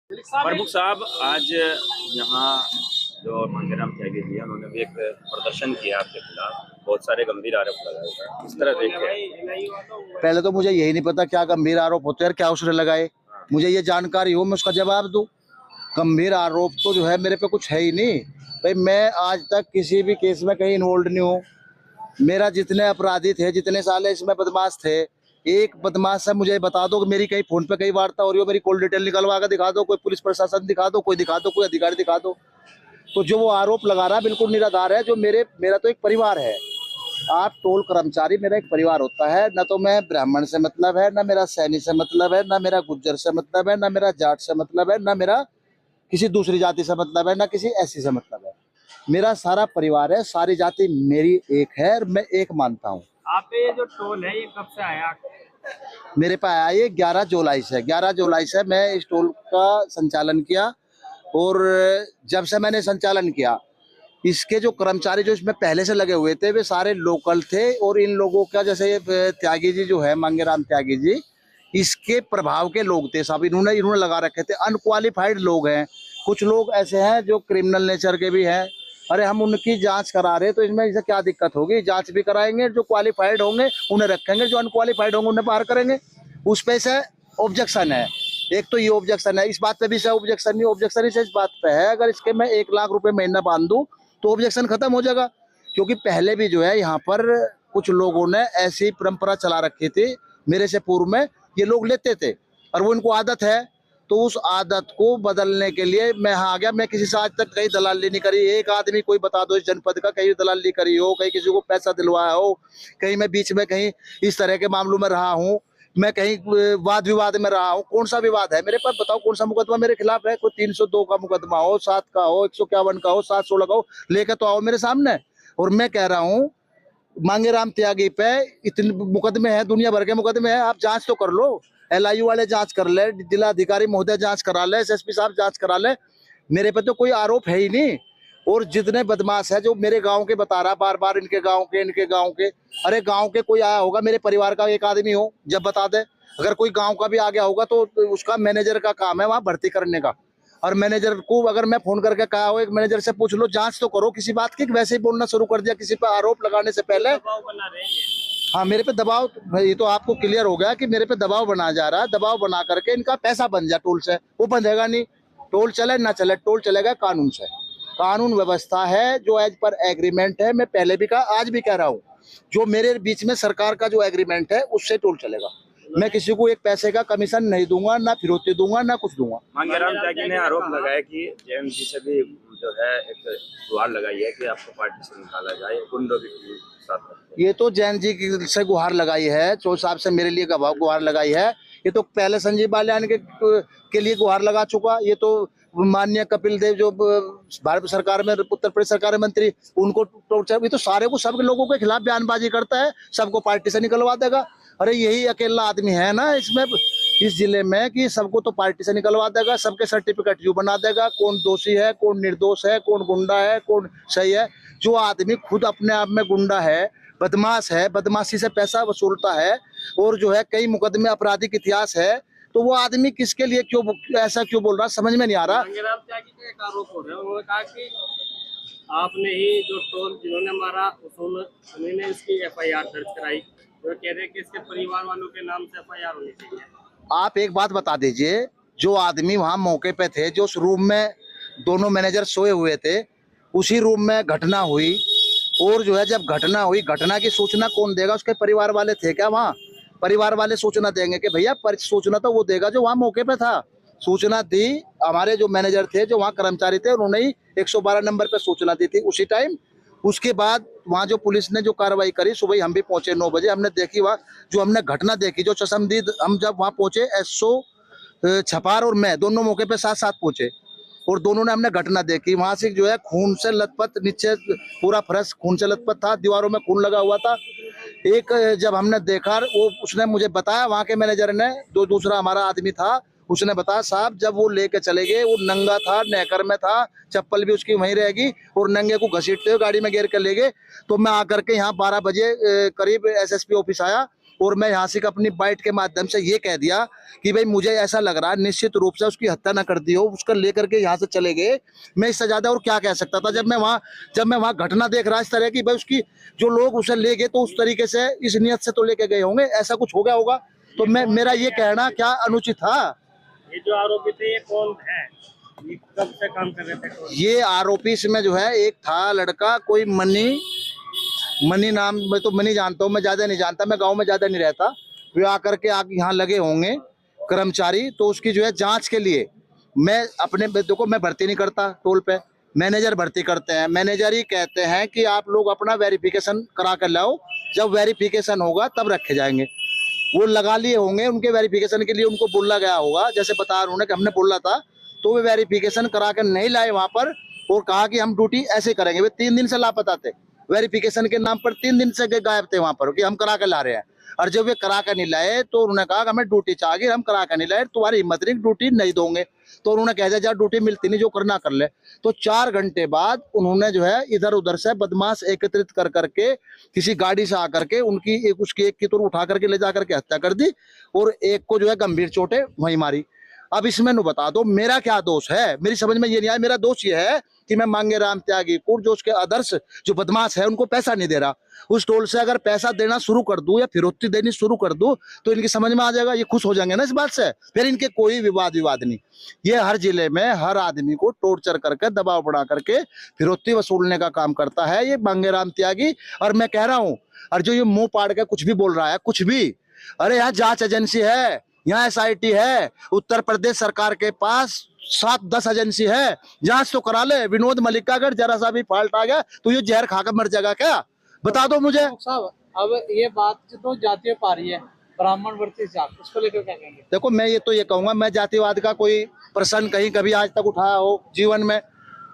प्रमुख साहब, आज यहाँ जो मांगेराम त्यागी जी हैं, उन्होंने भी एक प्रदर्शन किया आपके खिलाफ, बहुत सारे गंभीर आरोप लगाए हैं। किस तरह देखे हैं? पहले तो मुझे यही नहीं पता क्या गंभीर आरोप होते हैं, क्या उसने लगाए। मुझे ये जानकारी हो, मैं उसका जवाब दूं। गंभीर आरोप तो जो है मेरे पे कुछ है ही नहीं भाई। मैं आज तक किसी भी केस में कहीं इन्वॉल्व नहीं हूँ। मेरा जितने अपराधी थे, जितने साले इसमें बदमाश थे, एक बदमाश से मुझे बता दो कि मेरी कहीं फोन पे कई वार्ता हो रही हो, मेरी कॉल डिटेल निकलवा कर दिखा दो, कोई पुलिस प्रशासन दिखा दो, कोई दिखा दो, कोई अधिकारी दिखा दो। तो जो वो आरोप लगा रहा है बिल्कुल निराधार है। जो मेरा तो एक परिवार है। आप टोल कर्मचारी, मेरा एक परिवार होता है। न तो मैं ब्राह्मण से मतलब है, न मेरा सैनी से मतलब है, न मेरा गुज्जर से मतलब है, न मेरा जाट से मतलब है, न मेरा किसी दूसरी जाति से मतलब है, न किसी ऐसी से मतलब है। मेरा सारा परिवार है, सारी जाति मेरी एक है और मैं एक मानता हूँ। आप ये जो टोल है ये कब से आया? मेरे पे आया ये 11 जुलाई से। 11 जुलाई से मैं इस टोल का संचालन किया। और जब से मैंने संचालन किया, इसके जो कर्मचारी जो इसमें पहले से लगे हुए थे वे सारे लोकल थे। और इन लोगों का, जैसे त्यागी जी जो है, मांगेराम त्यागी जी, इसके प्रभाव के लोग थे सब। इन्होंने लगा रखे थे। अनक्वालिफाइड लोग हैं। कुछ लोग ऐसे हैं जो क्रिमिनल नेचर के भी हैं। अरे हम उनकी जांच करा रहे, तो इसमें इसे क्या दिक्कत होगी? जांच भी कराएंगे, जो क्वालिफाइड होंगे उन्हें रखेंगे, जो अनक्वालिफाइड होंगे उन्हें बाहर करेंगे। उस पे से ऑब्जेक्शन है। एक तो ये ऑब्जेक्शन है। इस बात पे भी से ऑब्जेक्शन नहीं, ऑब्जेक्शन इस बात पे है, अगर इसके मैं 1 लाख रुपए महीना बांध दूं तो ऑब्जेक्शन खत्म हो जाएगा। क्योंकि पहले भी जो है यहाँ पर कुछ लोगों ने ऐसी परंपरा चला रखी थी, मेरे से पूर्व में ये लोग लेते थे और वो इनको आदत है। तो उस आदत को बदलने के लिए मैं यहाँ आ गया। मैं किसी से आज तक कहीं दलाली नहीं करी। एक आदमी कोई बता दो इस जनपद का कहीं दलाली करी हो, कहीं किसी को पैसा दिलवाया हो, कहीं मैं बीच में कहीं इस तरह के मामलों में रहा हूँ, मैं कहीं वाद विवाद में रहा हूँ। कौन सा विवाद है मेरे पर? बताओ कौन सा मुकदमा मेरे खिलाफ है? कोई 302 का मुकदमा हो, 7 का हो, 151 का हो, 716 का हो, लेकर तो आओ मेरे सामने। और मैं कह रहा हूँ, मांगेराम त्यागी पे इतने मुकदमे हैं, दुनिया भर के मुकदमे हैं। आप जांच तो कर लो। LIU वाले जांच कर ले, जिला अधिकारी महोदय जांच करा ले, SSP साहब जांच करा ले। मेरे पे तो कोई आरोप है ही नहीं। और जितने बदमाश है जो मेरे गांव के बता रहा बार बार, इनके गांव के, अरे गांव के कोई आया होगा, मेरे परिवार का एक आदमी हो जब बता दे। अगर कोई गांव का भी आ गया होगा तो उसका मैनेजर का काम है वहां भर्ती करने का। और मैनेजर को अगर मैं फोन करके कहा हो, एक मैनेजर से पूछ लो, जांच तो करो किसी बात की। वैसे ही बोलना शुरू कर दिया किसी पर आरोप लगाने से पहले। दबाव बना रहे हैं। हाँ, मेरे पे दबाव, ये तो आपको क्लियर हो गया कि मेरे पे दबाव बनाया जा रहा है। दबाव बना करके इनका पैसा बन जाए टोल से, वो बंधेगा नहीं। टोल चले ना चले, टोल चलेगा कानून से। कानून व्यवस्था है जो एज पर एग्रीमेंट है। मैं पहले भी कहा, आज भी कह रहा हूँ, जो मेरे बीच में सरकार का जो एग्रीमेंट है उससे टोल चलेगा। मैं किसी को एक पैसे का कमीशन नहीं दूंगा, ना फिरौती दूंगा, ना कुछ दूंगा। मांगेराम त्यागी ने आरोप लगाया कि JMG से भी जो है एक गुहार लगाई है कि आपको पार्टी से निकाला जाए, गुंडों के साथ। ये तो जैन जी से गुहार लगाई है, चौधरी साहब से मेरे लिए गुहार लगाई है। ये तो पहले संजीव बालियान के लिए गुहार लगा चुका। ये तो माननीय कपिल देव जो भारत सरकार में, उत्तर प्रदेश सरकार में मंत्री, उनको टॉर्चर। ये तो सारे को, सब लोगों के खिलाफ बयानबाजी करता है, सबको पार्टी से निकलवा देगा। अरे यही अकेला आदमी है ना इसमें, इस जिले में, कि सबको तो पार्टी से निकलवा देगा, सबके सर्टिफिकेट यू बना देगा, कौन दोषी है, कौन निर्दोष है, कौन गुंडा है, कौन सही है। जो आदमी खुद अपने आप में गुंडा है, बदमाश है, बदमाशी से पैसा वसूलता है, और जो है कई मुकदमे आपराधिक इतिहास है, तो वो आदमी किसके लिए क्यों ऐसा क्यों बोल रहा, समझ में नहीं आ रहा। मांगेराम त्यागी का एक आरोप हो रहा है। उन्होंने कहा कि आपने ही जो टोल जिन्होंने मारा उन्होंने इसकी FIR दर्ज कराई। तो कह रहे हैं कि इसके परिवार वालों के नाम से FIR होनी चाहिए। आप एक बात बता दीजिए, जो आदमी वहां मौके पे थे, जो उस रूम में दोनों मैनेजर सोए हुए थे, उसी रूम में घटना हुई। और जो है जब घटना हुई, घटना की सूचना कौन देगा? उसके परिवार वाले थे क्या वहाँ? परिवार वाले सूचना देंगे कि भैया, सूचना तो वो देगा जो वहाँ मौके पे था। सूचना दी हमारे जो मैनेजर थे, जो वहाँ कर्मचारी थे, उन्होंने ही 112 नंबर पे सूचना दी थी उसी टाइम। उसके बाद वहाँ जो पुलिस ने जो कार्रवाई करी, सुबह हम भी पहुंचे 9 बजे, हमने देखी वहाँ जो हमने घटना देखी, जो चश्मदीद, हम जब वहाँ पहुंचे, SO छपार और मैं दोनों मौके पे साथ साथ पहुंचे, और दोनों ने हमने घटना देखी। वहां से जो है खून से लथपथ, नीचे पूरा फर्श खून से लथपथ था, दीवारों में खून लगा हुआ था। एक जब हमने देखा, वो उसने मुझे बताया, वहां के मैनेजर ने, जो दूसरा हमारा आदमी था, उसने बताया, साहब जब वो लेके चले गए, वो नंगा था, नेकर में था, चप्पल भी उसकी वहीं रहेगी, और नंगे को घसीटते हुए गाड़ी में घेर कर ले गए। तो मैं आकर के यहाँ 12 बजे करीब SSP ऑफिस आया, और मैं यहाँ से अपनी बाइट के माध्यम से ये कह दिया कि भाई मुझे ऐसा लग रहा है निश्चित रूप से उसकी हत्या ना कर दी हो, उसका लेकर के यहाँ से चले गए। मैं इससे ज्यादा और क्या कह सकता था जब मैं वहाँ घटना देख रहा इस तरह की, भाई उसकी जो लोग उसे ले गए तो उस तरीके से इस नियत से तो लेके गए होंगे, ऐसा कुछ हो गया होगा। तो मेरा ये कहना क्या अनुचित था। ये जो आरोपी थे ये कौन है, ये कब से काम कर रहे थे? ये आरोपी इसमें जो है एक था लड़का, कोई मनी नाम, मैं तो मनी जानता हूँ, मैं ज्यादा नहीं जानता, मैं गांव में ज्यादा नहीं रहता। वे आकर के यहाँ लगे होंगे कर्मचारी, तो उसकी जो है जांच के लिए मैं अपने, देखो मैं भर्ती नहीं करता टोल पे, मैनेजर भर्ती करते हैं। मैनेजर ही कहते हैं कि आप लोग अपना वेरिफिकेशन करा कर लाओ, जब वेरिफिकेशन होगा तब रखे जाएंगे। वो लगा लिए होंगे, उनके वेरिफिकेशन के लिए उनको बोला गया होगा, जैसे बता रहा हूँ कि हमने बोला था, तो वे वेरिफिकेशन करा कर नहीं लाए वहां पर और कहा कि हम ड्यूटी ऐसे करेंगे। वे 3 दिन से लापता थे, वेरिफिकेशन के नाम पर 3 दिन से गायब थे वहां पर कि हम करा कर ला रहे हैं। और जब वे करा कर नहीं लाए तो उन्होंने कहा कि हमें ड्यूटी चाहिए, हम करा कर नहीं लाए, तुम्हारी हिम्मत नहीं, ड्यूटी नहीं दोगे। तो उन्होंने कह दिया यार ड्यूटी मिलती नहीं, जो करना कर ले। तो 4 घंटे बाद उन्होंने जो है इधर उधर से बदमाश एकत्रित कर करके किसी गाड़ी से आकर के उसकी एक की तो उठा करके ले जा करके हत्या कर दी और एक को जो है गंभीर चोटें वहीं मारी। अब इसमें नु बता दो मेरा क्या दोष है, मेरी समझ में ये नहीं आया। मेरा दोष ये है कि मैं मांगेराम त्यागी को जो उसके आदर्श जो बदमाश है उनको पैसा नहीं दे रहा। उस टोल से अगर पैसा देना शुरू कर दूं या फिरौती देनी शुरू कर दूं तो इनकी समझ में आ जाएगा, ये खुश हो जाएंगे ना इस बात से, फिर इनके कोई विवाद नहीं। ये हर जिले में हर आदमी को टॉर्चर करके दबाव बढ़ा करके फिरौती वसूलने का काम करता है ये मांगेराम त्यागी। और मैं कह रहा हूँ, और जो ये मुंह पाड़ के कुछ भी बोल रहा है, कुछ भी, अरे यहाँ जांच एजेंसी है, यहाँ SIT है, उत्तर प्रदेश सरकार के पास 7-10 एजेंसी है, जांच तो करा ले। विनोद मलिक का अगर जरा सा भी फॉल्ट आ गया तो ये जहर खाकर मर जाएगा क्या, बता दो मुझे। साहब अब ये बात तो जातीय पा रही है, ब्राह्मण वर्सेस जाट, उसको लेकर क्या कहेंगे? देखो मैं ये तो ये कहूंगा, मैं जातिवाद का कोई प्रश्न कहीं कभी आज तक उठाया हो जीवन में,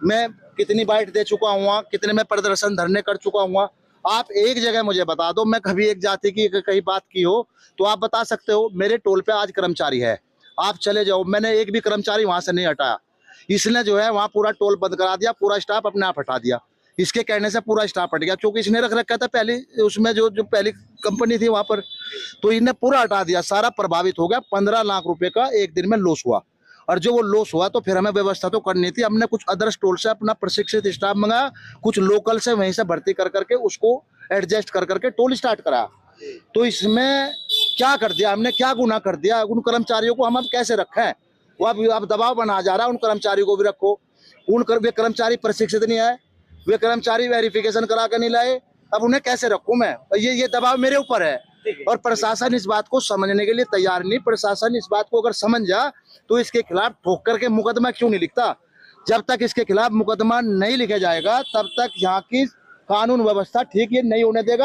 मैं कितनी बाइट दे चुका हूँ, कितने में प्रदर्शन धरने कर चुका हूँ। आप एक जगह मुझे बता दो, मैं कभी एक जाति की कहीं बात की हो तो आप बता सकते हो। मेरे टोल पे आज कर्मचारी है, आप चले जाओ, मैंने एक भी कर्मचारी वहां से नहीं हटाया। इसने जो है वहां पूरा टोल बंद करा दिया, पूरा स्टाफ अपने आप हटा दिया। इसके कहने से पूरा स्टाफ हट गया, क्योंकि इसने रख रखा था पहले उसमें जो पहली कंपनी थी वहां पर, तो इन्हें पूरा हटा दिया, सारा प्रभावित हो गया। 15 लाख रुपए का एक दिन में लॉस हुआ। और जो वो लॉस हुआ तो फिर हमें व्यवस्था तो करनी थी, हमने कुछ अदर्स टोल से अपना प्रशिक्षित स्टाफ मंगाया, कुछ लोकल से वहीं से भर्ती कर करके उसको एडजस्ट कर करके टोल स्टार्ट कराया। तो इसमें क्या कर दिया हमने, क्या गुनाह कर दिया? उन कर्मचारियों को हम अब कैसे रखें? वो अब दबाव बना जा रहा है, उन कर्मचारियों को भी रखो। वे कर्मचारी प्रशिक्षित नहीं है, वे कर्मचारी वेरिफिकेशन करा कर नहीं लाए, अब उन्हें कैसे रखूं मैं? ये दबाव मेरे ऊपर है और प्रशासन इस बात को समझने के लिए तैयार नहीं। प्रशासन इस बात को अगर समझ जा तो इसके खिलाफ ठोक करके मुकदमा क्यों नहीं लिखता? जब तक इसके खिलाफ मुकदमा नहीं लिखा जाएगा तब तक यहाँ की कानून व्यवस्था ठीक ये नहीं होने देगा।